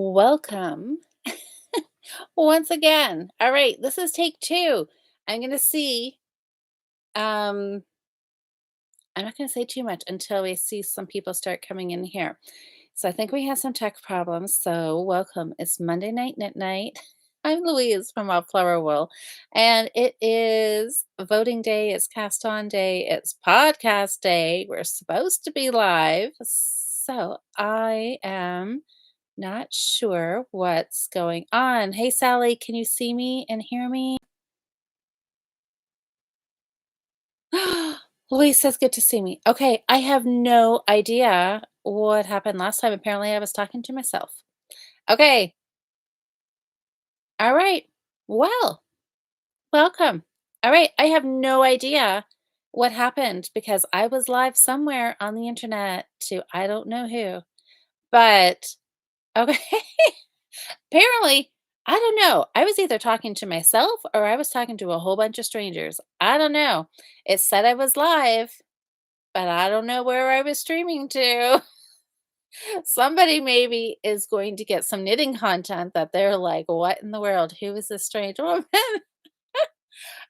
Welcome once again. All right, this is take two. I'm going to see. Um, I'm not going to say too much until we see some people start coming in here. So I think we have some tech problems. So welcome. It's Monday night, knit night. I'm Louise from Wildflower Wool, and it is voting day. It's cast on day. It's podcast day. We're supposed to be live. So I am not sure what's going on. Hey, Sally, can you see me and hear me? Louise says, good to see me. Okay, I have no idea what happened last time. Apparently, I was talking to myself. Okay, all right. Well, welcome. All right, I have no idea what happened because I was live somewhere on the internet to I don't know who. But okay. Apparently, I don't know. I was either talking to myself or I was talking to a whole bunch of strangers. I don't know. It said I was live, but I don't know where I was streaming to. Somebody maybe is going to get some knitting content that they're like, "What in the world? Who is this strange woman?"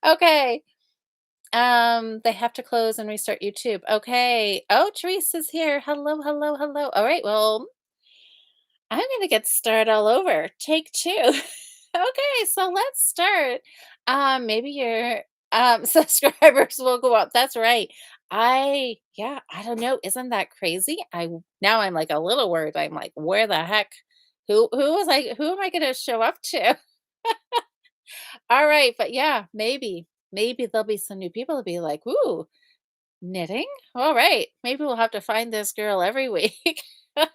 Okay. They have to close and restart YouTube. Okay. Oh, Teresa's here. Hello, hello, hello. All right. Well, I'm gonna get started all over. Take two. Okay, so let's start. Maybe your subscribers will go up. That's right. Yeah, I don't know. Isn't that crazy? Now I'm like a little worried. I'm like, where the heck? Who am I gonna show up to? All right, but yeah, maybe there'll be some new people to be like, ooh, knitting? All right. Maybe we'll have to find this girl every week. All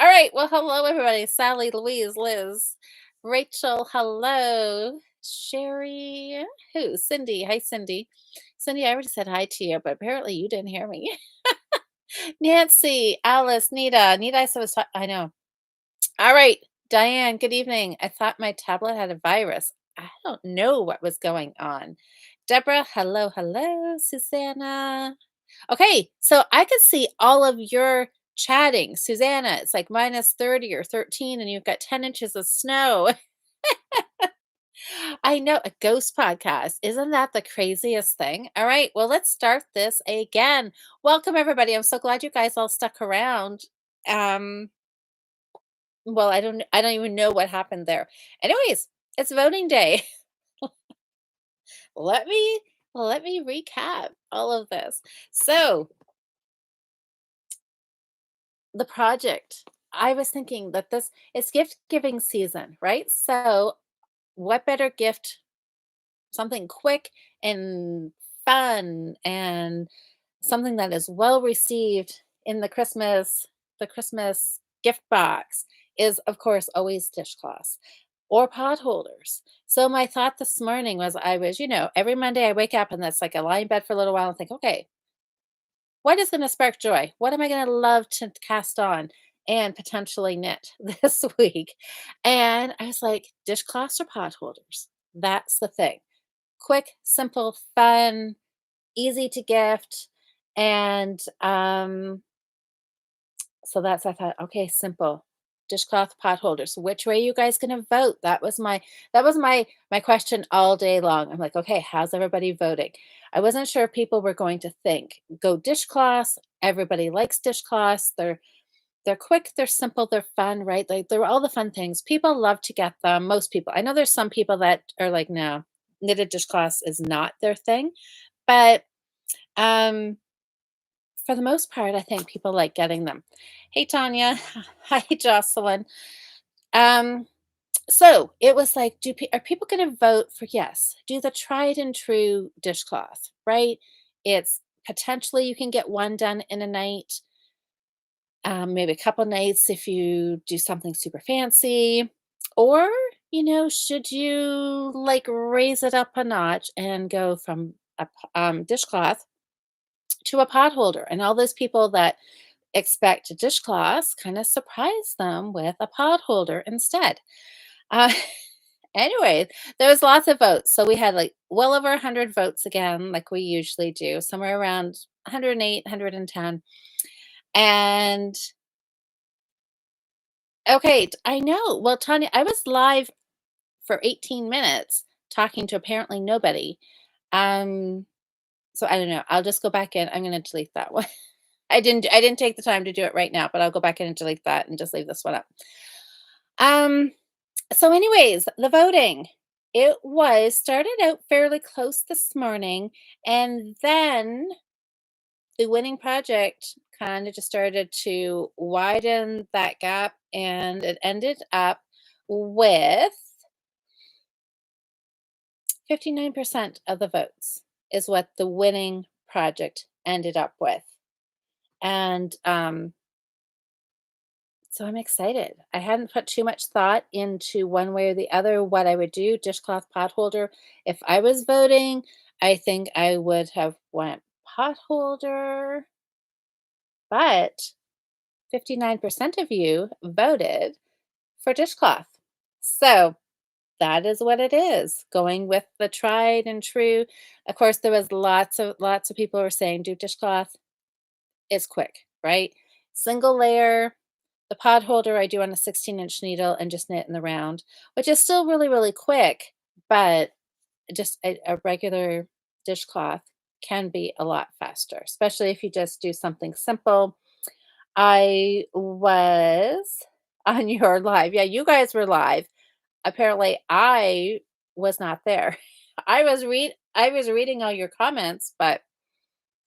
right. Well, hello, everybody. Sally, Louise, Liz, Rachel, hello. Sherry, who? Cindy. Hi, Cindy. Cindy, I already said hi to you, but apparently you didn't hear me. Nancy, Alice, Nita. Nita, I said was I know. All right. Diane, good evening. I thought my tablet had a virus. I don't know what was going on. Deborah, hello, hello. Susanna. Okay, so I could see all of your chatting. Susanna, it's like minus 30 or 13, and you've got 10 inches of snow. I know, a ghost podcast. Isn't that the craziest thing? All right, well, let's start this again. Welcome, everybody. I'm so glad you guys all stuck around. Um, well, I don't even know what happened there. Anyways, it's voting day. Let me let me recap all of this. So, the project. I was thinking that this it's gift giving season, right? So, what better gift? Something quick and fun and something that is well received in the Christmas gift box is of course always dishcloths or pot holders. So my thought this morning was I was, every Monday I wake up and that's like I lie in bed for a little while and think, okay, what is gonna spark joy? What am I gonna love to cast on and potentially knit this week? And I was like, dishcloths or pot holders? That's the thing. Quick, simple, fun, easy to gift. And so that's I thought, okay, simple. Dishcloth pot holders. Which way are you guys gonna vote? That was my question all day long. I'm like, okay, how's everybody voting? I wasn't sure if people were going to think go dishcloths. Everybody likes dishcloths. They're quick, they're simple, they're fun, right? Like they're all the fun things. People love to get them. Most people. I know there's some people that are like, no, knitted dishcloths is not their thing. But um for the most part, I think people like getting them. Hey, Tanya. Hi, Jocelyn. Um, so it was like, are people going to vote for yes? Do the tried and true dishcloth, right? It's potentially you can get one done in a night, maybe a couple nights if you do something super fancy, or should you like raise it up a notch and go from a dishcloth to a pot holder? And all those people that expect dishcloths kind of surprise them with a pot holder instead. Uh, anyway, there was lots of votes. So we had like well over 100 votes again, like we usually do, somewhere around 108, 110. And Okay, I know. Well, Tanya, I was live for 18 minutes talking to apparently nobody. Um, so I don't know. I'll just go back in. I'm gonna delete that one. I didn't take the time to do it right now, but I'll go back in and delete that and just leave this one up. Um, so anyways, the voting. It was started out fairly close this morning, and then the winning project kind of just started to widen that gap, and it ended up with 59% of the votes is what the winning project ended up with. And so I'm excited. I hadn't put too much thought into one way or the other what I would do, dishcloth pot holder. If I was voting, I think I would have went pot holder, but 59% of you voted for dishcloth. So that is what it is. Going with the tried and true. Of course, there was lots of people were saying do dishcloth. It's quick, right? Single layer. The pod holder I do on a 16-inch needle and just knit in the round, which is still really, really quick, but just a regular dishcloth can be a lot faster, especially if you just do something simple. I was on your live. Yeah, you guys were live. Apparently, I was not there. I was reading all your comments, but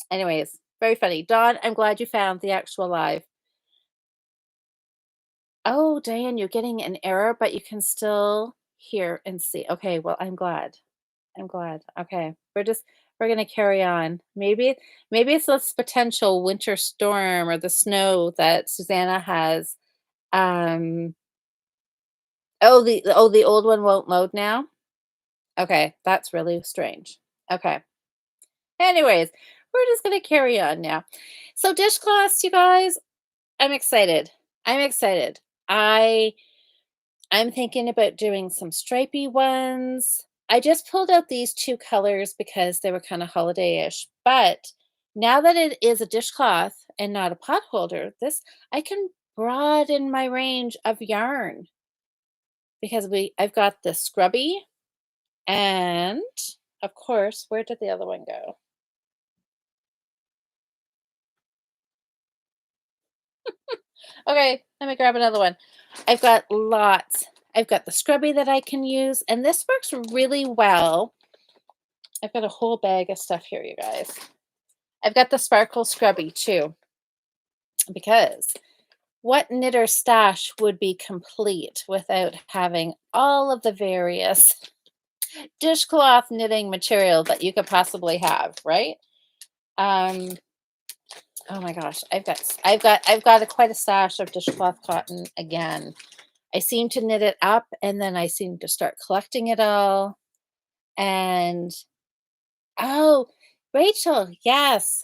anyways, very funny. Dawn, I'm glad you found the actual live. Oh, Diane, you're getting an error, but you can still hear and see. Okay, well, I'm glad. I'm glad. Okay. We're gonna carry on. Maybe it's this potential winter storm or the snow that Susanna has. Um the old one won't load now? Okay, that's really strange. Okay. Anyways, we're just gonna carry on now. So dishcloths, you guys, I'm excited. I'm excited. I'm thinking about doing some stripy ones. I just pulled out these 2 colors because they were kinda holiday-ish, but now that it is a dishcloth and not a pot holder, this I can broaden my range of yarn because I've got the scrubby and, of course, where did the other one go? Okay, let me grab another one. I've got lots. I've got the scrubby that I can use, and this works really well. I've got a whole bag of stuff here, you guys. I've got the sparkle scrubby too, because what knitter stash would be complete without having all of the various dishcloth knitting material that you could possibly have, right? Um, oh my gosh, I've got quite a stash of dishcloth cotton again. I seem to knit it up and then I seem to start collecting it all. And oh, Rachel, yes,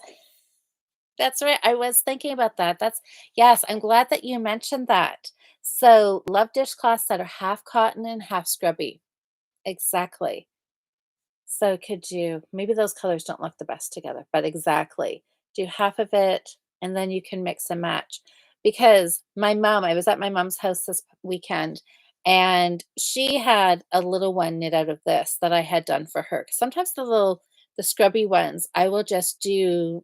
that's right. I was thinking about that. Yes, I'm glad that you mentioned that. So, love dishcloths that are half cotton and half scrubby. Exactly. So, could you maybe those colors don't look the best together, but exactly. Do half of it and then you can mix and match. Because I was at my mom's house this weekend and she had a little one knit out of this that I had done for her. 'Cause sometimes the scrubby ones, I will just do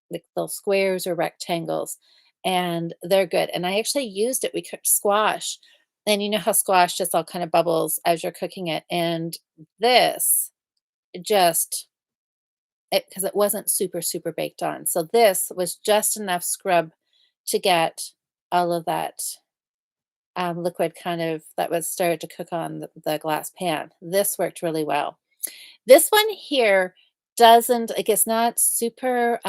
like little squares or rectangles, and they're good. And I actually used it. We cooked squash, and you know how squash just all kind of bubbles as you're cooking it. And this just because it wasn't super super baked on, so this was just enough scrub to get all of that liquid kind of that was started to cook on the glass pan. This worked really well. This one here doesn't like it's not super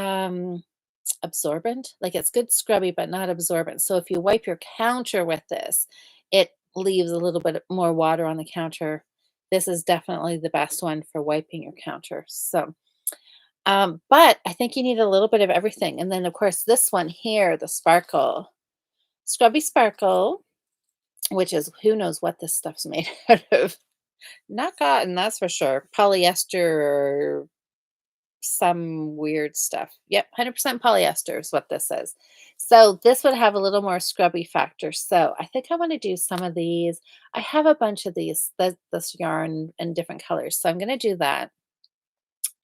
absorbent, like, it's good scrubby, but not absorbent, so if you wipe your counter with this, it leaves a little bit more water on the counter. This is definitely the best one for wiping your counter, so, but I think you need a little bit of everything, and then, of course, this one here, the sparkle. Scrubby Sparkle, which is who knows what this stuff's made out of. Not cotton, that's for sure. Polyester some weird stuff. Yep, 100% polyester is what this is. So this would have a little more scrubby factor. So I think I want to do some of these. I have a bunch of these, this yarn in different colors. So I'm going to do that.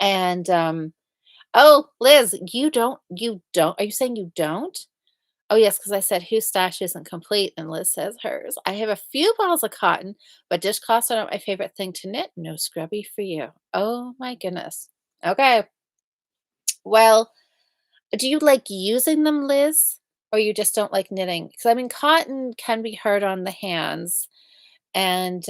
And oh, Liz, are you saying you don't? Oh, yes, because I said whose stash isn't complete, and Liz says hers. I have a few balls of cotton, but dishcloths are not my favorite thing to knit. No scrubby for you. Oh my goodness. Okay. Well, do you like using them, Liz? Or you just don't like knitting? Because I mean, cotton can be hard on the hands. And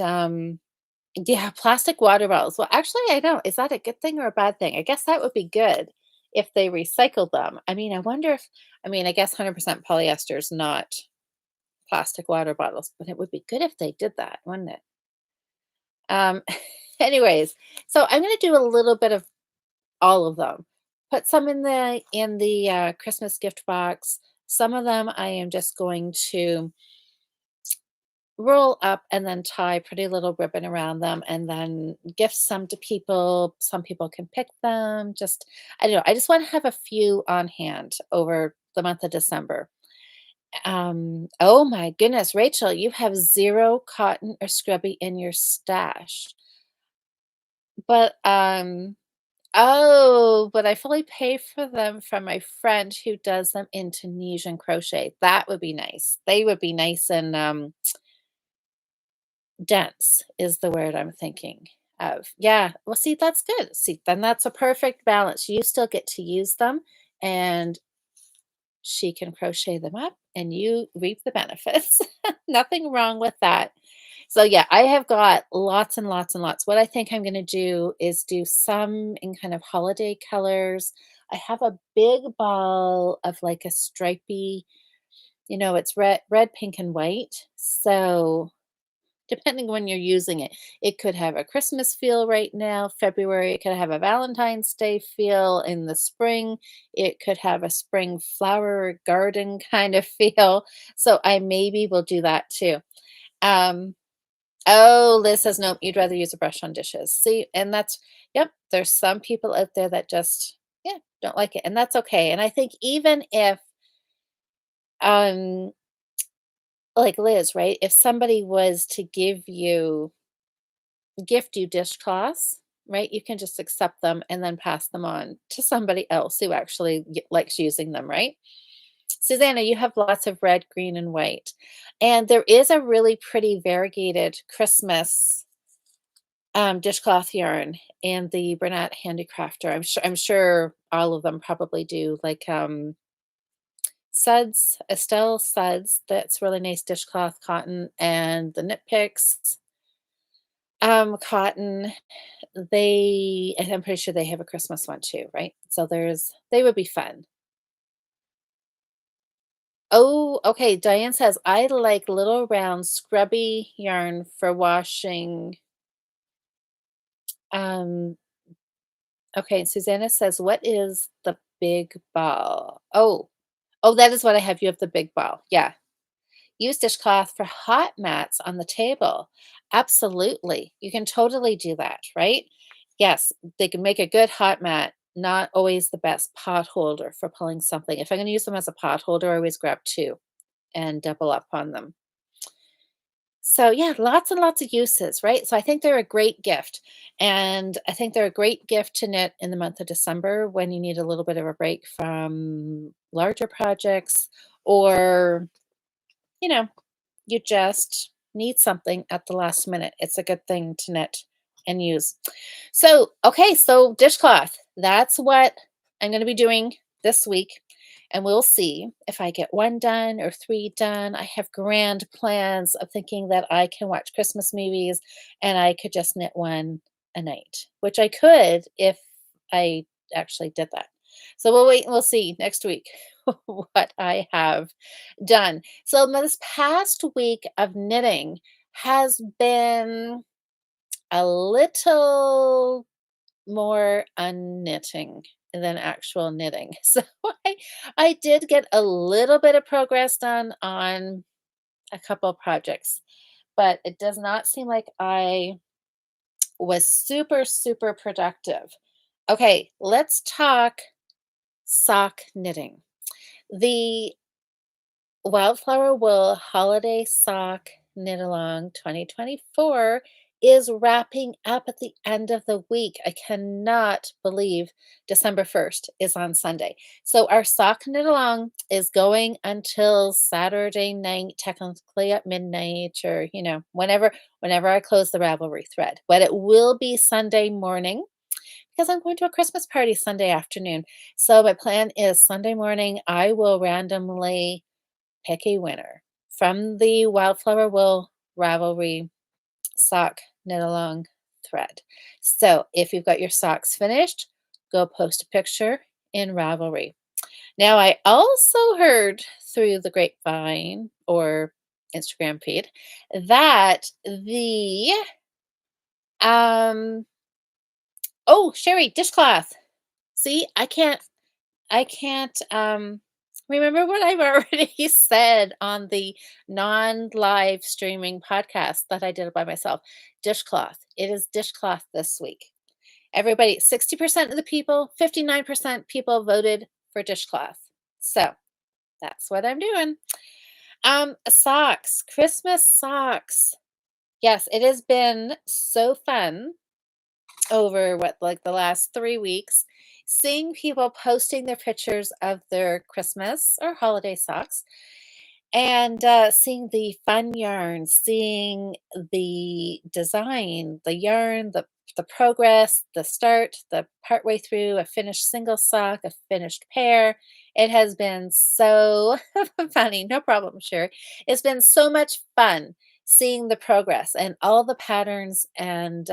yeah, plastic water bottles. Well, actually, I don't. Is that a good thing or a bad thing? I guess that would be good if they recycled them. I mean, I wonder if, I mean, I guess 100% polyester is not plastic water bottles, but it would be good if they did that, wouldn't it? Um, anyways, so I'm going to do a little bit of all of them. Put some in the Christmas gift box. Some of them I am just going to roll up and then tie pretty little ribbon around them and then gift some to people. Some people can pick them. Just I don't know. I just want to have a few on hand over the month of December. Oh my goodness, Rachel, you have zero cotton or scrubby in your stash. But oh, but I fully pay for them from my friend who does them in Tunisian crochet. That would be nice. They would be nice and dense is the word I'm thinking of. Yeah. Well, see, that's good. See, then that's a perfect balance. You still get to use them and she can crochet them up and you reap the benefits. Nothing wrong with that. So yeah, I have got lots and lots and lots. What I think I'm going to do is do some in kind of holiday colors. I have a big ball of like a stripy, it's red, pink, and white. So depending when you're using it, it could have a Christmas feel right now, February. It could have a Valentine's Day feel in the spring. It could have a spring flower garden kind of feel. So I maybe will do that too. Um, oh, Liz says, nope, you'd rather use a brush on dishes. See, and yep, there's some people out there that just, yeah, don't like it. And that's okay. And I think even if, um, like Liz, right? If somebody was to gift you dishcloths, right? You can just accept them and then pass them on to somebody else who actually likes using them, right? Susanna, you have lots of red, green, and white. And there is a really pretty variegated Christmas dishcloth yarn and the Bernat Handicrafter. I'm sure all of them probably do like suds, Estelle suds. That's really nice dishcloth cotton and the Knit Picks cotton. And I'm pretty sure they have a Christmas one too, right? So they would be fun. Oh, okay. Diane says, I like little round scrubby yarn for washing. Um, okay. Susanna says, what is the big ball? Oh, that is what I have. You have the big ball. Yeah. Use dishcloth for hot mats on the table. Absolutely. You can totally do that, right? Yes, they can make a good hot mat. Not always the best pot holder for pulling something. If I'm going to use them as a pot holder, I always grab two and double up on them. So, yeah, lots and lots of uses, right? So, I think they're a great gift. And I think they're a great gift to knit in the month of December when you need a little bit of a break from larger projects or, you know, you just need something at the last minute. It's a good thing to knit and use. So, okay, so dishcloth. That's what I'm going to be doing this week. And we'll see if I get one done or three done. I have grand plans of thinking that I can watch Christmas movies and I could just knit one a night, which I could if I actually did that. So we'll wait and we'll see next week what I have done. So this past week of knitting has been a little more unknitting than actual knitting. So I did get a little bit of progress done on a couple of projects, but it does not seem like I was super, super productive. Okay, let's talk sock knitting. The Wildflower Wool Holiday Sock Knit Along 2024 is wrapping up at the end of the week. I cannot believe December 1st is on Sunday. So our sock knit along is going until Saturday night, technically at midnight, or whenever I close the Ravelry thread. But it will be Sunday morning because I'm going to a Christmas party Sunday afternoon. So my plan is Sunday morning I will randomly pick a winner from the Wildflower Wool Ravelry sock knit along thread. So if you've got your socks finished, go post a picture in Ravelry. Now, I also heard through the grapevine or Instagram feed that the oh, Sherry, dishcloth. See, I can't remember what I've already said on the non-live streaming podcast that I did by myself. Dishcloth. It is dishcloth this week. Everybody, 60% of the people, 59% people voted for dishcloth. So that's what I'm doing. Socks, Christmas socks. Yes, it has been so fun over like the last 3 weeks, seeing people posting their pictures of their Christmas or holiday socks and seeing the fun yarns, seeing the design, the yarn, the progress, the start, the partway through, a finished single sock, a finished pair. It has been so funny. No problem, sure. It's been so much fun seeing the progress and all the patterns and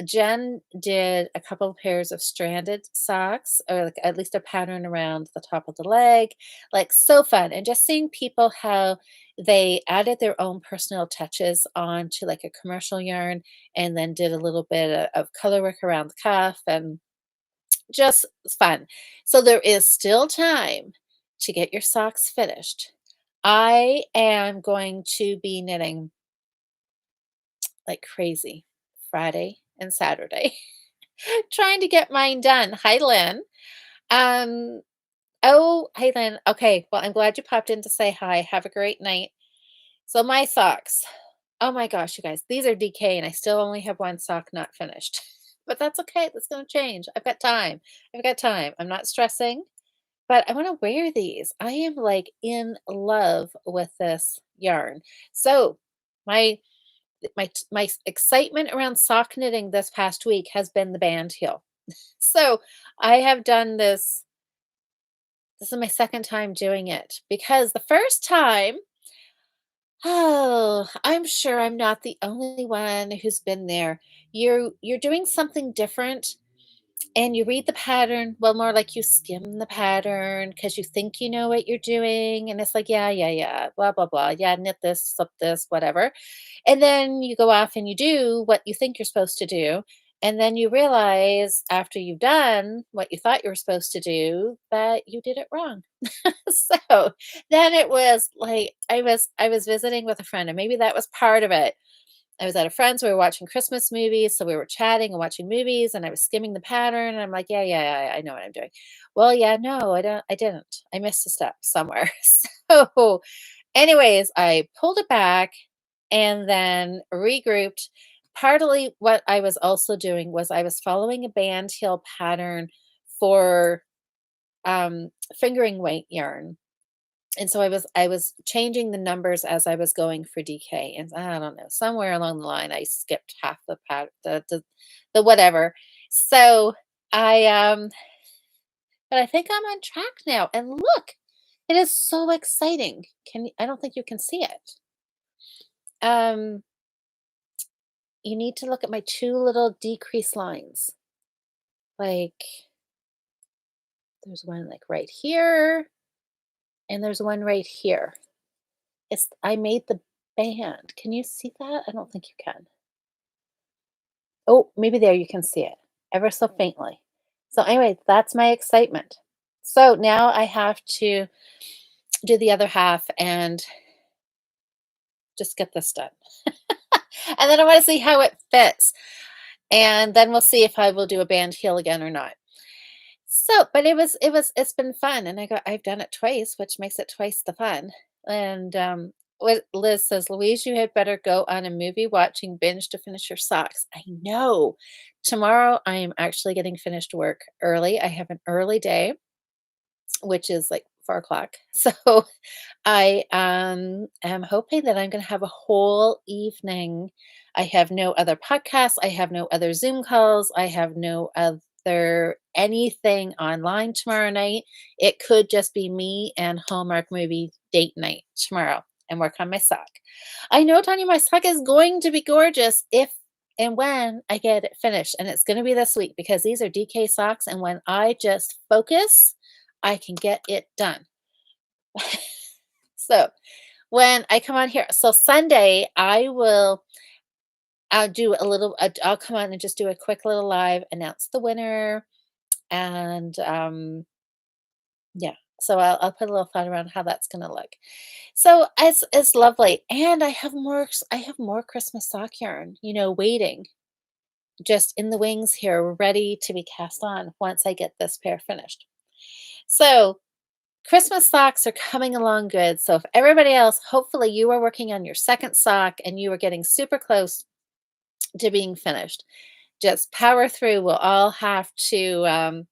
Jen did a couple of pairs of stranded socks, or like at least a pattern around the top of the leg, like so fun. And just seeing people how they added their own personal touches onto like a commercial yarn and then did a little bit of color work around the cuff and just fun. So there is still time to get your socks finished. I am going to be knitting like crazy Friday and Saturday. Trying to get mine done. Hi, Lynn. Um, oh, hey, Lynn. Okay, well, I'm glad you popped in to say hi. Have a great night. So my socks. Oh my gosh, you guys, these are DK and I still only have one sock not finished. But that's okay. That's going to change. I've got time. I've got time. I'm not stressing, but I want to wear these. I am like in love with this yarn. So my my excitement around sock knitting this past week has been the band heel. So I have done this. This is my second time doing it because the first time, oh, I'm sure I'm not the only one who's been there. You're doing something different and you read the pattern, well, more like you skim the pattern because you think you know what you're doing. And it's like, yeah, yeah, yeah, blah, blah, blah. Yeah, knit this, slip this, whatever. And then you go off and you do what you think you're supposed to do. And then you realize after you've done what you thought you were supposed to do that you did it wrong. So then it was like I was visiting with a friend, and maybe that was part of it. I was at a friend's, we were watching Christmas movies, so we were chatting and watching movies, and I was skimming the pattern, and I'm like, "Yeah, yeah, yeah, I know what I'm doing." Well, yeah, no, I didn't. I missed a step somewhere. So, anyways, I pulled it back and then regrouped. Partly what I was also doing was I was following a band heel pattern for fingering weight yarn, and so I was changing the numbers as I was going for DK, and I don't know, somewhere along the line, I skipped half the whatever. So I but I think I'm on track now, and look, it is so exciting. I don't think you can see it. Um, you need to look at my 2 little decrease lines. Like, there's one, like, right here, and there's one right here. I made the band. Can you see that? I don't think you can. Oh, maybe there you can see it ever so faintly. So anyway, that's my excitement. So now I have to do the other half and just get this done. And then I want to see how it fits. and then we'll see if I will do a band heel again or not. So, but it's been fun, and I've done it twice, which makes it twice the fun. And what Liz says, Louise, you had better go on a movie watching binge to finish your socks. I know. Tomorrow I am actually getting finished work early. I have an early day, which is like 4 o'clock. So I am hoping that I'm going to have a whole evening. I have no other podcasts. I have no other Zoom calls. I have no other anything online tomorrow night. It could just be me and Hallmark movie date night tomorrow and work on my sock. I know, Tanya, my sock is going to be gorgeous if and when I get it finished. And it's going to be this week because these are DK socks. And when I just focus, I can get it done. So when I come on here, so Sunday, I'll do a little, I'll come on and just do a quick little live, announce the winner, and yeah. So I'll put a little thought around how that's going to look. So it's lovely, and I have more Christmas sock yarn, waiting just in the wings here, ready to be cast on once I get this pair finished. So Christmas socks are coming along good. So if everybody else, hopefully you are working on your second sock and you are getting super close to being finished. Just power through. We'll all have to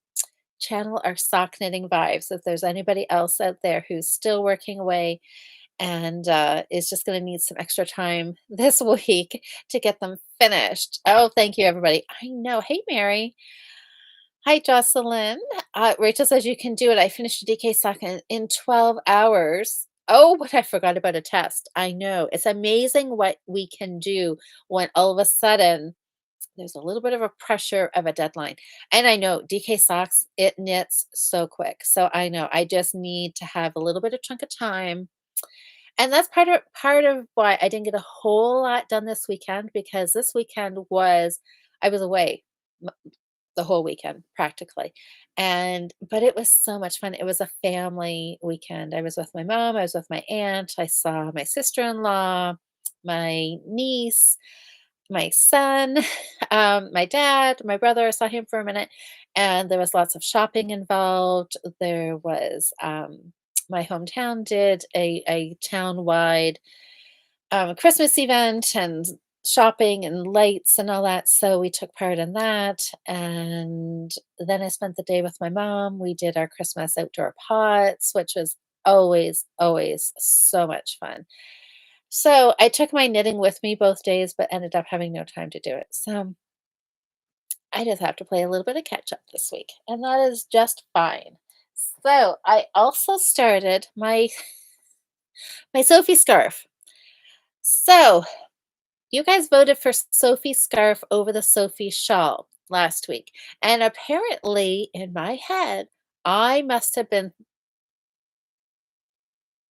channel our sock knitting vibes. If there's anybody else out there who's still working away and is just going to need some extra time this week to get them finished. Oh, thank you, everybody. I know. Hey, Mary. Hi, Jocelyn. Rachel says you can do it. I finished a DK sock in 12 hours. Oh, but I forgot about a test. I know. It's amazing what we can do when all of a sudden there's a little bit of a pressure of a deadline. And I know DK socks, it knits so quick. So I know I just need to have a little bit of chunk of time. And that's part of why I didn't get a whole lot done this weekend because this weekend I was away the whole weekend practically. And but it was so much fun. It was a family weekend. I was with my mom, I was with my aunt, I saw my sister-in-law, my niece, my son, my dad, my brother. I saw him for a minute, and there was lots of shopping involved. There was my hometown did a town-wide Christmas event and shopping and lights and all that. So we took part in that. And then I spent the day with my mom. We did our Christmas outdoor pots, which was always, always so much fun. So I took my knitting with me both days, but ended up having no time to do it. So I just have to play a little bit of catch up this week, and that is just fine. So I also started my Sophie scarf. So you guys voted for Sophie scarf over the Sophie shawl last week. And apparently, in my head, I must have been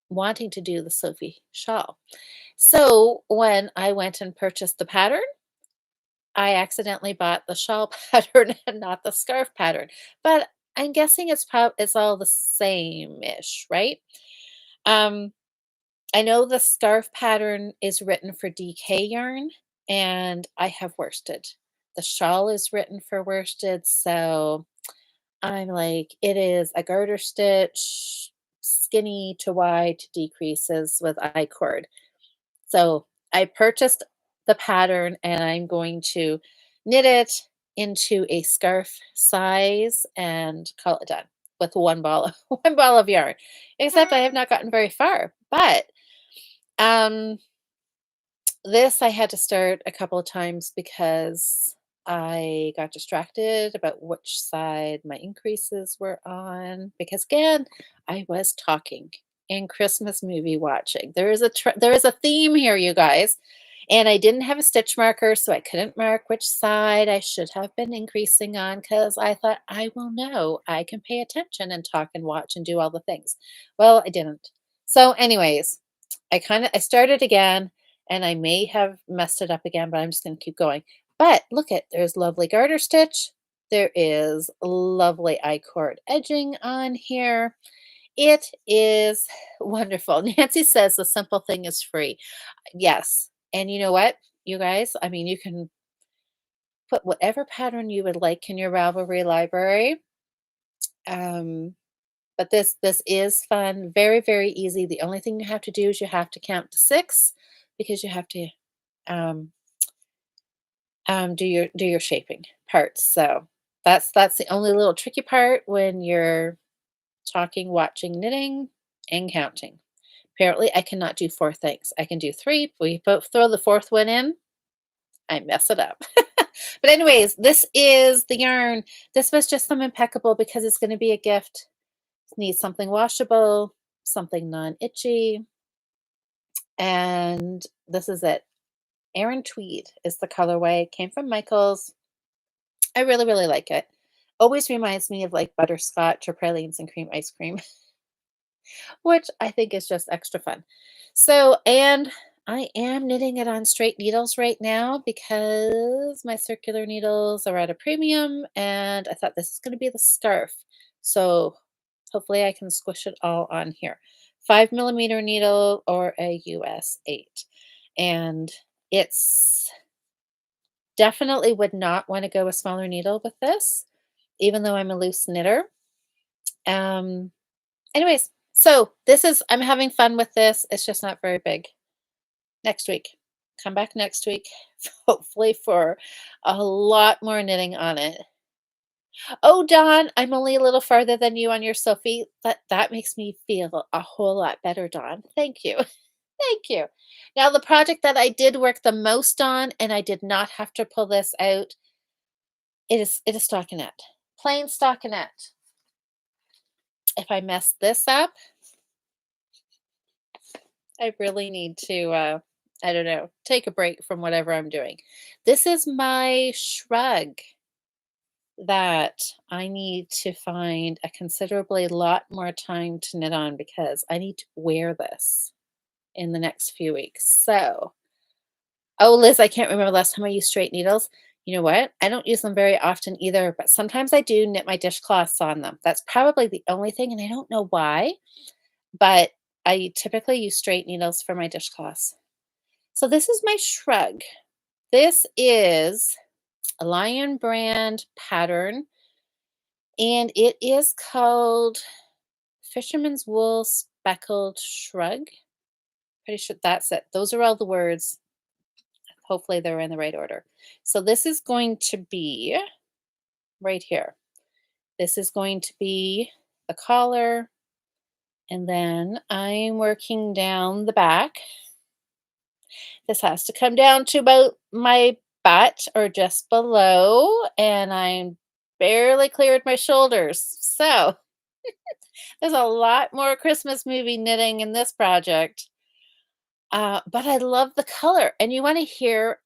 wanting to do the Sophie shawl. So when I went and purchased the pattern, I accidentally bought the shawl pattern and not the scarf pattern. But I'm guessing it's all the same-ish, right? Um, I know the scarf pattern is written for DK yarn, and I have worsted. The shawl is written for worsted, so I'm like, it is a garter stitch, skinny to wide to decreases with I-cord. So I purchased the pattern and I'm going to knit it into a scarf size and call it done with one ball of one ball of yarn. Except I have not gotten very far. But um this I had to start a couple of times because I got distracted about which side my increases were on. Because again, I was talking and Christmas movie watching. There is a theme here, you guys. And I didn't have a stitch marker, so I couldn't mark which side I should have been increasing on because I thought I will know. I can pay attention and talk and watch and do all the things. Well, I didn't. So, anyways, I started again and I may have messed it up again, but I'm just going to keep going. But look at there's lovely garter stitch. There is lovely I-cord edging on here. It is wonderful. Nancy says the simple thing is free. Yes. And you know what, you guys? I mean, you can put whatever pattern you would like in your Ravelry library. Um, but this is fun, very, very easy. The only thing you have to do is you have to count to 6 because you have to um, do your shaping parts. So that's the only little tricky part when you're talking, watching, knitting, and counting. Apparently, I cannot do 4 things. I can do 3. We both throw the 4th one in, I mess it up. But anyways, this is the yarn. This was just some impeccable because it's going to be a gift. Need something washable, something non-itchy, and this is it. Aran Tweed is the colorway. Came from Michaels. I really, really like it. Always reminds me of like butterscotch or pralines and cream ice cream, which I think is just extra fun. So, and I am knitting it on straight needles right now because my circular needles are at a premium, and I thought this is going to be the scarf. So, hopefully, I can squish it all on here. 5 millimeter needle or a US 8. And it's definitely would not want to go a smaller needle with this, even though I'm a loose knitter. Um, Anyways, so this is, I'm having fun with this. It's just not very big. Next week. Come back next week, hopefully for a lot more knitting on it. Oh, Dawn, I'm only a little farther than you on your Sophie. That makes me feel a whole lot better, Dawn. Thank you. Thank you. Now, the project that I did work the most on, and I did not have to pull this out, it is stockinette. Plain stockinette. If I mess this up, I really need to, I don't know, take a break from whatever I'm doing. This is my shrug that I need to find a considerably lot more time to knit on because I need to wear this in the next few weeks. So, oh, Liz, I can't remember last time I used straight needles. You know what? I don't use them very often either, but sometimes I do knit my dishcloths on them. That's probably the only thing, and I don't know why, but I typically use straight needles for my dishcloths. So this is my shrug. This is a Lion brand pattern, and it is called Fisherman's Wool Speckled Shrug. Pretty sure that's it. Those are all the words. Hopefully they're in the right order. So this is going to be right here. This is going to be the collar, and then I'm working down the back. This has to come down to about my butt or just below, and I'm barely cleared my shoulders. So there's a lot more Christmas movie knitting in this project. But I love the color. And you want to hear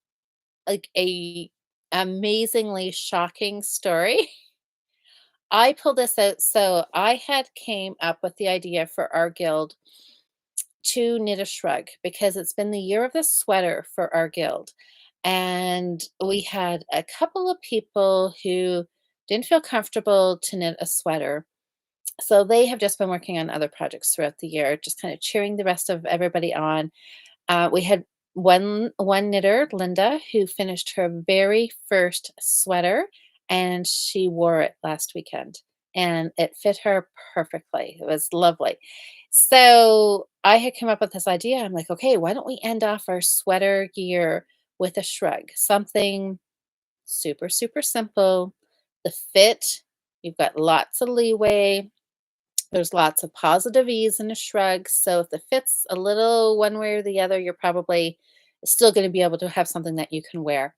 like a amazingly shocking story? I pulled this out. So I had came up with the idea for our guild to knit a shrug because it's been the year of the sweater for our guild. And we had a couple of people who didn't feel comfortable to knit a sweater. So they have just been working on other projects throughout the year, just kind of cheering the rest of everybody on. We had one knitter, Linda, who finished her very first sweater, and she wore it last weekend, and it fit her perfectly. It was lovely. So I had come up with this idea. I'm like, okay, why don't we end off our sweater year with a shrug? Something super, super simple. The fit, you've got lots of leeway. There's lots of positive ease in a shrug. So if the fit's a little one way or the other, you're probably still going to be able to have something that you can wear.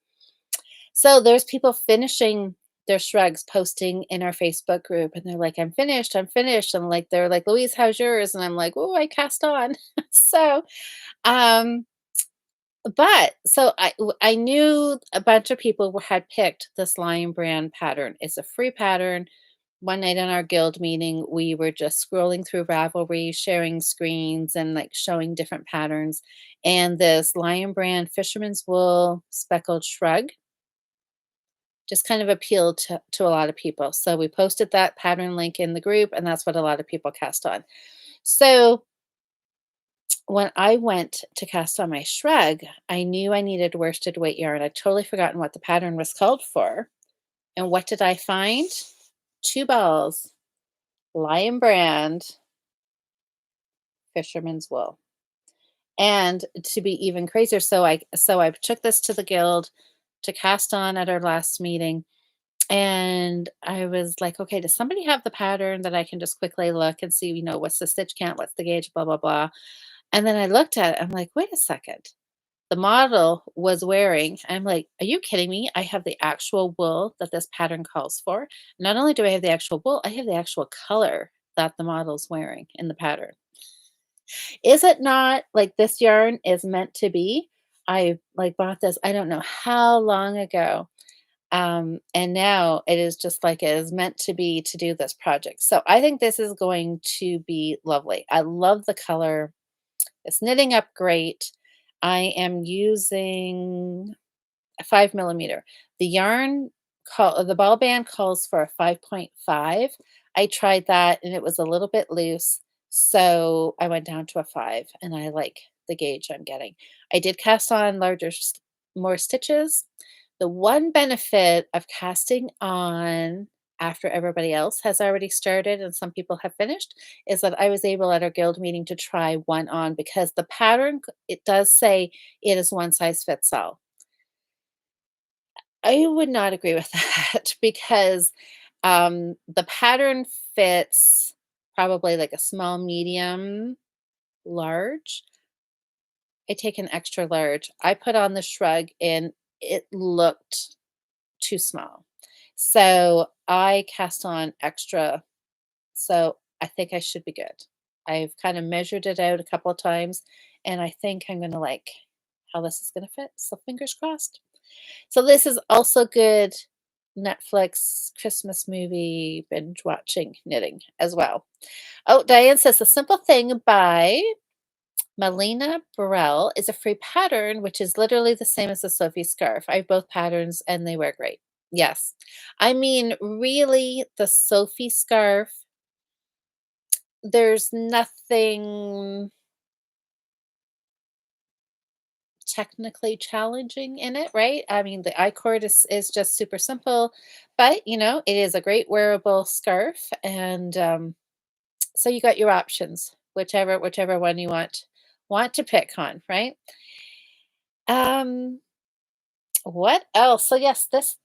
So there's people finishing their shrugs, posting in our Facebook group, and they're like, I'm finished, I'm finished. And like they're like, Louise, how's yours? And I'm like, oh, I cast on. So um but so I knew a bunch of people had picked this Lion brand pattern. It's a free pattern. One night in our guild meeting, we were just scrolling through Ravelry, sharing screens and like showing different patterns. And this Lion brand Fisherman's Wool Speckled Shrug just kind of appealed to a lot of people. So we posted that pattern link in the group, and that's what a lot of people cast on. So When I went to cast on my shrug, I knew I needed worsted weight yarn. I'd totally forgotten what the pattern was called for. And what did I find? 2 balls, Lion Brand, Fisherman's Wool. And to be even crazier, so I took this to the guild to cast on at our last meeting, and I was like, "Okay, does somebody have the pattern that I can just quickly look and see, what's the stitch count, what's the gauge, blah, blah, blah." And then I looked at it, I'm like, "Wait a second." The model was wearing I'm like, "Are you kidding me? I have the actual wool that this pattern calls for. Not only do I have the actual wool, I have the actual color that the model's wearing in the pattern." Is it not like this yarn is meant to be? I like bought this, I don't know how long ago. And now it is just like it is meant to be to do this project. So I think this is going to be lovely. I love the color. It's knitting up great. I am using a 5 millimeter. The ball band calls for a 5.5. I tried that and it was a little bit loose. So I went down to a 5 and I like the gauge I'm getting. I did cast on more stitches. The one benefit of casting on after everybody else has already started and some people have finished is that I was able at our guild meeting to try one on because the pattern, it does say it is one size fits all. I would not agree with that because, the pattern fits probably like a small, medium, large. I take an extra large. I put on the shrug and it looked too small. So I cast on extra. So I think I should be good. I've kind of measured it out a couple of times and I think I'm gonna like how this is gonna fit. So fingers crossed. So this is also good Netflix Christmas movie binge watching knitting as well. Oh, Diane says The Simple Thing by Melina Burrell is a free pattern, which is literally the same as the Sophie scarf. I have both patterns and they wear great. Yes. I mean, really, the Sophie scarf, there's nothing technically challenging in it, right? I mean, the I-cord is just super simple, but it is a great wearable scarf, and so you got your options, whichever one you want to pick on, right? Um, what else? So yes, this,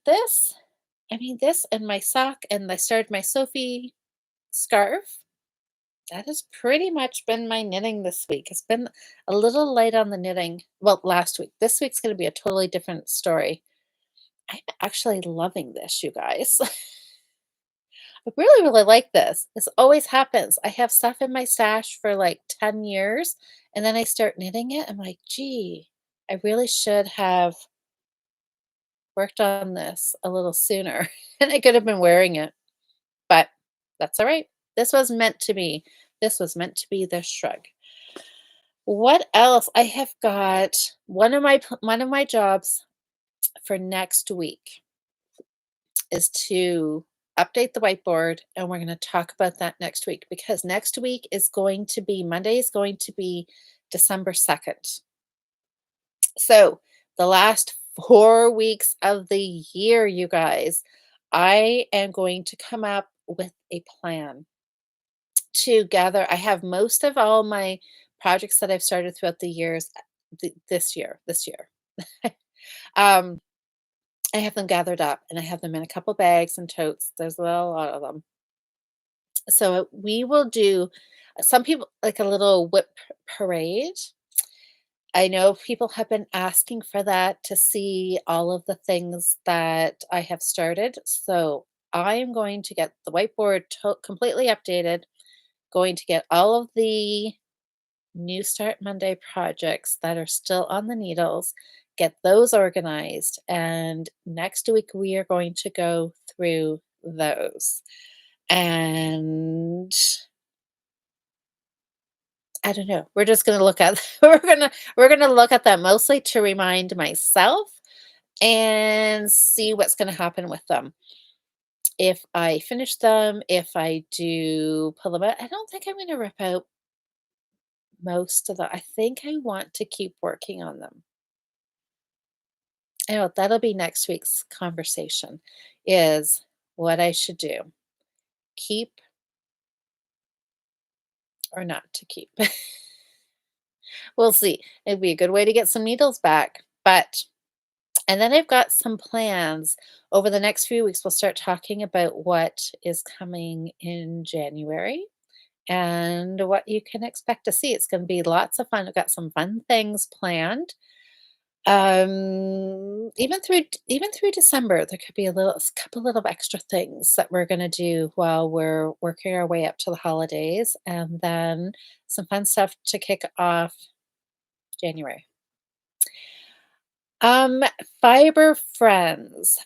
I mean, this and my sock, and I started my Sophie scarf. That has pretty much been my knitting this week. It's been a little light on the knitting. Well, last week. This week's going to be a totally different story. I'm actually loving this, you guys. I really, really like this. This always happens. I have stuff in my stash for like 10 years, and then I start knitting it. I'm like, gee, I really should have worked on this a little sooner, and I could have been wearing it, but that's all right. This was meant to be. This was meant to be the shrug. What else? I have got one of my jobs for next week is to update the whiteboard, and we're going to talk about that next week because next week is going to be Monday is going to be December 2nd. So, the last 4 weeks of the year, you guys, I am going to come up with a plan to gather. I have most of all my projects that I've started throughout the years this year. Um, I have them gathered up and I have them in a couple bags and totes. There's a lot of them. So we will do some people like a little whip parade. I know people have been asking for that to see all of the things that I have started. So I am going to get the whiteboard completely updated, going to get all of the New Start Monday projects that are still on the needles, get those organized. And next week, we are going to go through those. And I don't know. We're just going to look at we're going to look at that mostly to remind myself and see what's going to happen with them. If I finish them, if I do pull them out, I don't think I'm going to rip out most of the I think I want to keep working on them. I know that'll be next week's conversation is what I should do. Keep or not to keep. We'll see. It'd be a good way to get some needles back. But and then I've got some plans over the next few weeks. We'll start talking about what is coming in January and what you can expect to see. It's going to be lots of fun. I've got some fun things planned. Even through December, there could be a couple little extra things that we're gonna do while we're working our way up to the holidays, and then some fun stuff to kick off January. Um, Fiber Friends,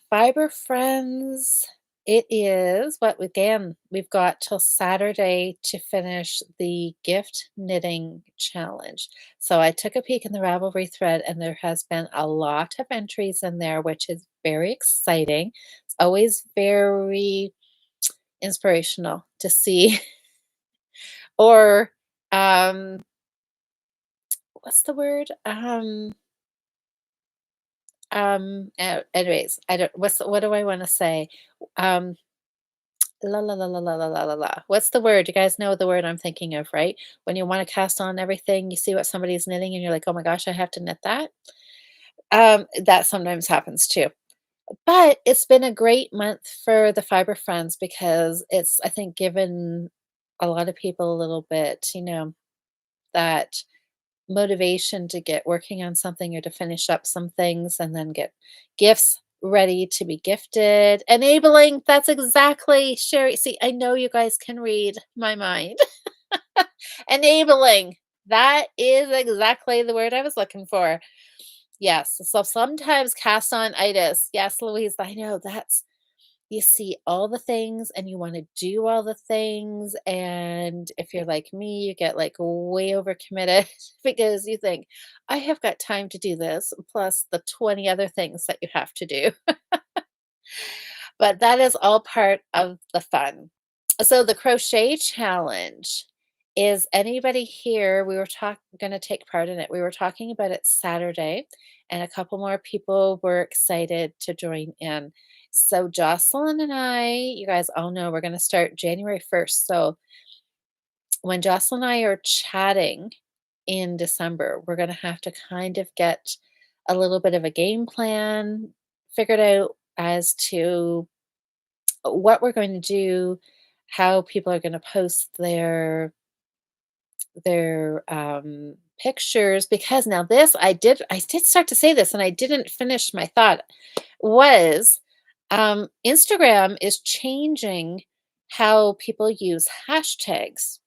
it is what again, we've got till Saturday to finish the gift knitting challenge. So I took a peek in the Ravelry thread and there has been a lot of entries in there, which is very exciting. It's always very inspirational to see or what's the word? Anyways, I don't what do I wanna say? Um, la la la la la la la la la. What's the word? You guys know the word I'm thinking of, right? When you wanna cast on everything, you see what somebody's knitting and you're like, "Oh my gosh, I have to knit that." That sometimes happens too. But it's been a great month for the Fiber Friends because it's, I think, given a lot of people a little bit, that motivation to get working on something or to finish up some things and then get gifts ready to be gifted. Enabling, that's exactly Sherry. See, I know you guys can read my mind. Enabling. That is exactly the word I was looking for. Yes. So sometimes cast on itis. Yes, Louise, I know that's you see all the things and you wanna do all the things, and if you're like me, you get, like, way overcommitted because you think, "I have got time to do this, plus the 20 other things that you have to do." But that is all part of the fun. So the crochet challenge, is anybody here we were gonna take part in it. We were talking about it Saturday, and a couple more people were excited to join in. So Jocelyn and I, you guys all know we're gonna start January 1st. So when Jocelyn and I are chatting in December, we're gonna have to kind of get a little bit of a game plan figured out as to what we're going to do, how people are gonna post their pictures, because now this I did start to say this and I didn't finish my thought, was, Instagram is changing how people use hashtags,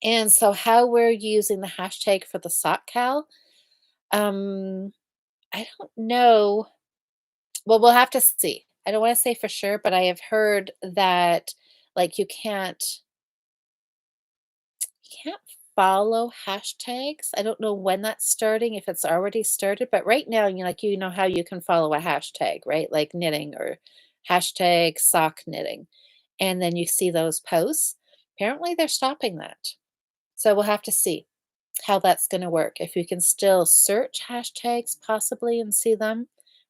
and so how we're using the hashtag for the sock cal, um, I don't know. Well, we'll have to see. I don't wanna say for sure, but I have heard that, like, you can't follow hashtags. I don't know when that's starting, if it's already started, but right now, you know how you can follow a hashtag, right? Like knitting or hashtag sock knitting. And then you see those posts. Apparently, they're stopping that. So we'll have to see how that's going to work. If you can still search hashtags possibly and see them,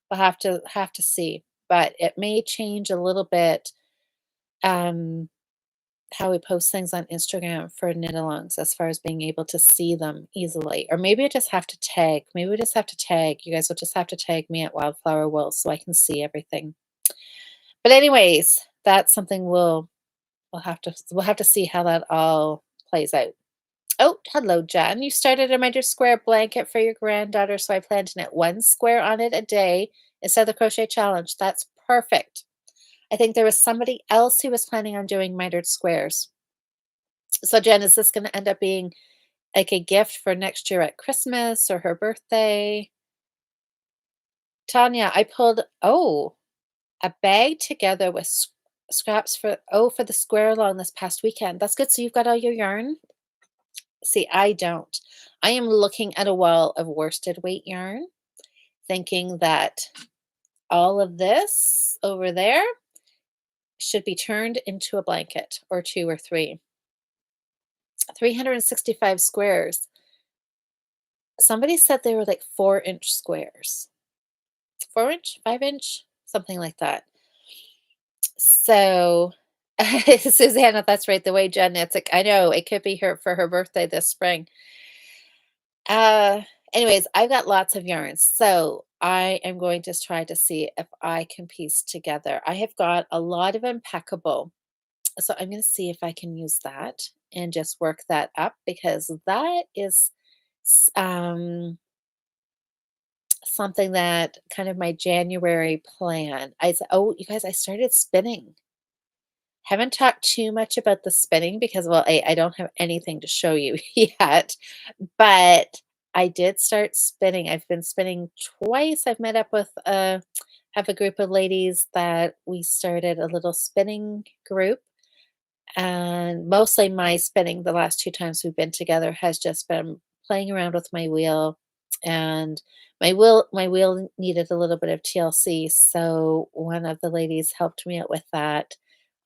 we'll have to see. But it may change a little bit. Um, how we post things on Instagram for knit-alongs as far as being able to see them easily. Or maybe I just have to tag. Maybe we just have to tag. You guys will just have to tag me at Wildflower Wool so I can see everything. But anyways, that's something we'll have to see how that all plays out. Oh, hello, Jen. You started a meter square blanket for your granddaughter, so I plan to knit one square on it a day instead of the crochet challenge. That's perfect. I think there was somebody else who was planning on doing mitered squares. So, Jen, is this gonna end up being like a gift for next year at Christmas or her birthday? Tanya, I pulled a bag together with scraps for the square along this past weekend. That's good. So you've got all your yarn? See, I don't. I am looking at a wall of worsted weight yarn, thinking that all of this over there should be turned into a blanket or two or three. 365 squares. Somebody said they were like 4-inch squares. 4-inch, 5-inch, something like that. So, Susanna, that's right, the way Jen knits it. I know it could be her for her birthday this spring. Uh, Anyways, I've got lots of yarns, so I am going to try to see if I can piece together. I have got a lot of impeccable, so I'm going to see if I can use that and just work that up because that is something that kind of my January plan. Oh, you guys, I started spinning. Haven't talked too much about the spinning because, well, I don't have anything to show you yet, but I did start spinning. I've been spinning twice. I've met up with have a group of ladies that we started a little spinning group, and mostly my spinning the last 2 times we've been together has just been playing around with my wheel, and my wheel needed a little bit of TLC, so one of the ladies helped me out with that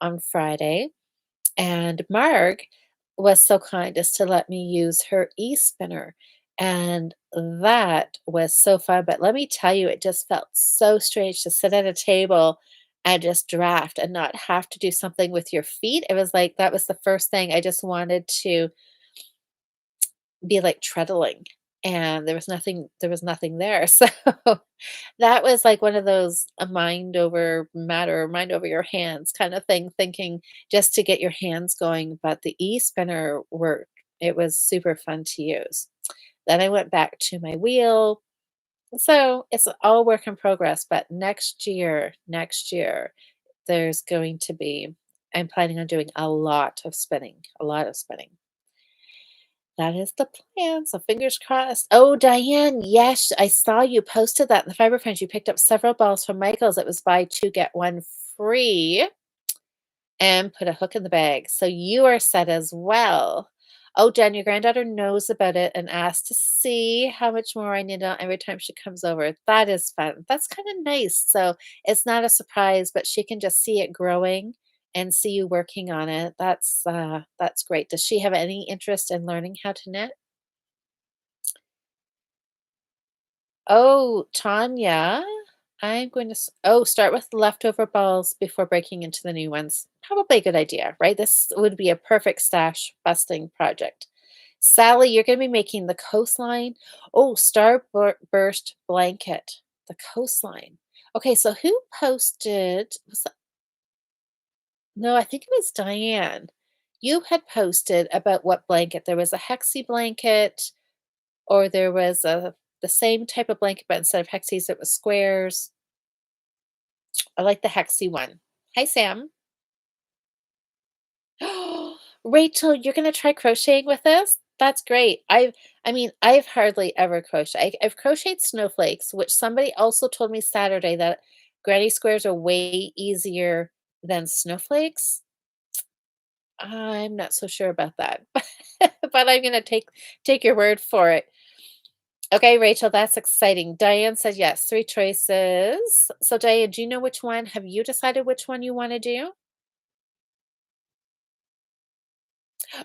on Friday. And Marg was so kind as to let me use her e-spinner, and that was so fun, but let me tell you, it just felt so strange to sit at a table and just draft and not have to do something with your feet. It was like that was the first thing I just wanted to be like treadling, and there was nothing there, so that was like one of those a mind over matter, mind over your hands kind of thing, thinking just to get your hands going, but the e-spinner worked. It was super fun to use. Then I went back to my wheel. So it's all work in progress, but next year, there's going to be, I'm planning on doing a lot of spinning, a lot of spinning. That is the plan, so fingers crossed. Oh, Diane, yes, I saw you posted that in the Fiber Friends. You picked up several balls from Michael's. It was buy 2, get 1 free and put a hook in the bag. So you are set as well. Oh, Jen, your granddaughter knows about it and asked to see how much more I need on every time she comes over. That is fun. That's kind of nice. So it's not a surprise, but she can just see it growing and see you working on it. That's great. Does she have any interest in learning how to knit? Oh, Tanya, I'm going to start with leftover balls before breaking into the new ones. Probably a good idea, right? This would be a perfect stash busting project. Sally, you're going to be making the coastline. Oh, Starburst Blanket, the coastline. Okay, so who posted? No, I think it was Diane. You had posted about what blanket. There was a hexie blanket, or there was the same type of blanket, but instead of hexies, it was squares. I like the hexy one. Hi, Sam. Rachel, you're gonna try crocheting with this? That's great. I've hardly ever crocheted. I've crocheted snowflakes, which somebody also told me Saturday that granny squares are way easier than snowflakes. I'm not so sure about that, but I'm gonna take your word for it. Okay, Rachel, that's exciting. Diane said yes, 3 choices. So Diane, do you know which one? Have you decided which one you wanna do?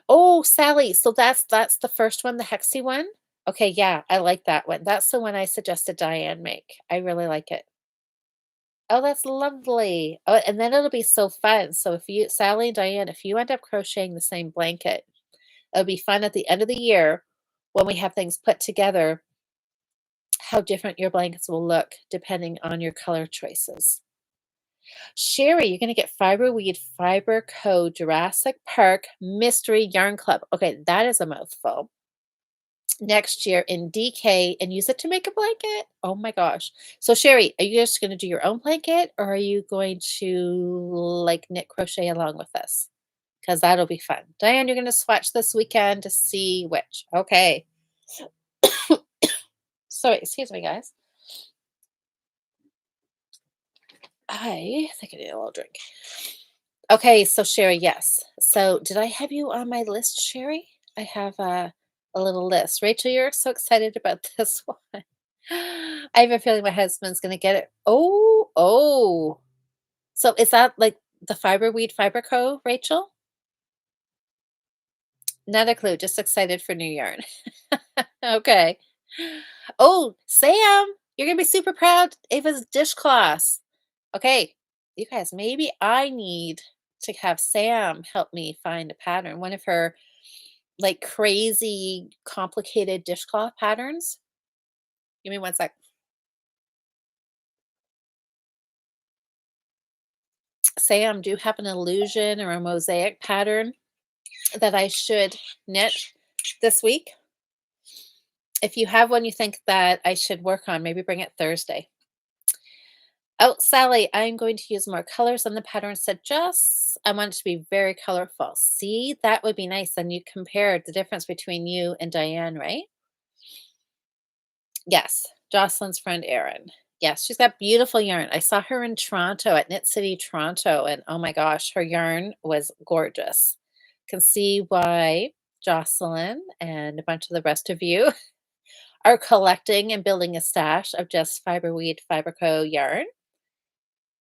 Oh, Sally, so that's the first one, the hexy one? Okay, yeah, I like that one. That's the one I suggested Diane make. I really like it. Oh, that's lovely. Oh, and then it'll be so fun. So if you Sally and Diane, if you end up crocheting the same blanket, it'll be fun at the end of the year when we have things put together, how different your blankets will look depending on your color choices. Sherry, you're gonna get Fiberweed Fiber Co. Jurassic Park Mystery Yarn Club. Okay, that is a mouthful. Next year in DK and use it to make a blanket. Oh my gosh. So Sherry, are you just gonna do your own blanket or are you going to like knit crochet along with us? Because that'll be fun. Diane, you're gonna swatch this weekend to see which. Okay. Sorry, excuse me, guys. I think I need a little drink. Okay, so Sherry, yes. So did I have you on my list, Sherry? I have a little list. Rachel, you're so excited about this one. I have a feeling my husband's gonna get it. Oh, oh. So is that like the Fiber Weed Fiber Co, Rachel? Not a clue, just excited for new yarn. Okay. Oh, Sam, you're gonna be super proud. Ava's dishcloths. Okay, you guys, maybe I need to have Sam help me find a pattern. One of her like crazy complicated dishcloth patterns. Give me one sec. Sam, do you have an illusion or a mosaic pattern that I should knit this week? If you have one you think that I should work on, maybe bring it Thursday. Oh, Sally, I'm going to use more colors on the pattern said just I want it to be very colorful. See, that would be nice. And you compared the difference between you and Diane, right? Yes, Jocelyn's friend Erin. Yes, she's got beautiful yarn. I saw her in Toronto at Knit City, Toronto, and oh my gosh, her yarn was gorgeous. Can see why Jocelyn and a bunch of the rest of you are collecting and building a stash of just Fiberweed Fiberco yarn.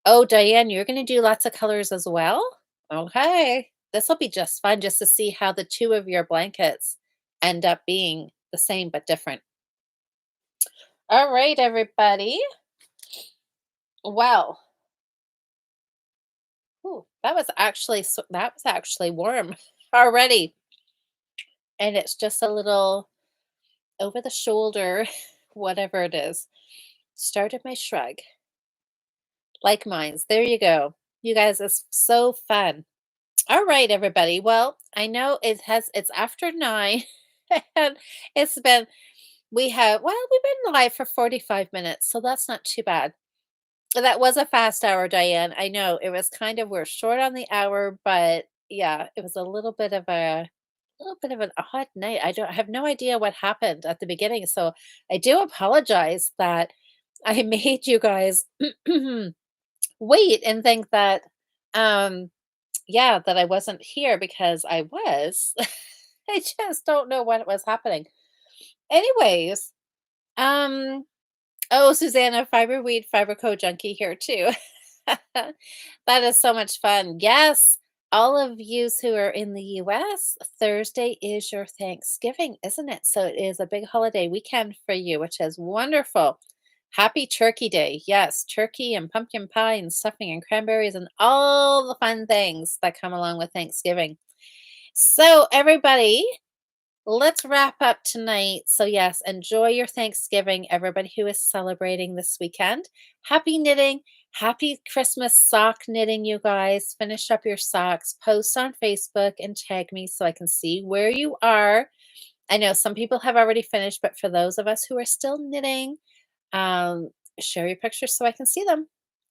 Oh, Diane, you're gonna do lots of colors as well? Okay. This'll be just fun just to see how the 2 of your blankets end up being the same but different. All right, everybody. Well, ooh, that was actually warm already, and it's just a little over the shoulder, whatever it is. Started my shrug, like mines. There you go. You guys, it's so fun. All right, everybody. Well, I know it's after 9 and it's been we've been live for 45 minutes, so that's not too bad. That was a fast hour, Diane. I know it was kind of we're short on the hour, but yeah, it was a little bit of an odd night. I have no idea what happened at the beginning, so I do apologize that I made you guys wait and think that um yeah, that I wasn't here because I was. I just don't know what was happening. Anyways, um, oh, Susanna, Fiberweed, Fiberco Junkie here too. That is so much fun. Yes, all of yous who are in the US, Thursday is your Thanksgiving, isn't it? So it is a big holiday weekend for you, which is wonderful. Happy Turkey Day. Yes, turkey and pumpkin pie and stuffing and cranberries and all the fun things that come along with Thanksgiving. So, everybody, let's wrap up tonight. So, yes, enjoy your Thanksgiving, everybody who is celebrating this weekend. Happy knitting. Happy Christmas sock knitting, you guys. Finish up your socks, post on Facebook, and tag me so I can see where you are. I know some people have already finished, but for those of us who are still knitting, um, share your pictures so I can see them.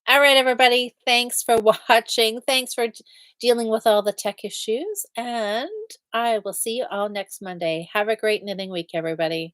All right, everybody. Thanks for watching. Thanks for dealing with all the tech issues. And I will see you all next Monday. Have a great knitting week, everybody.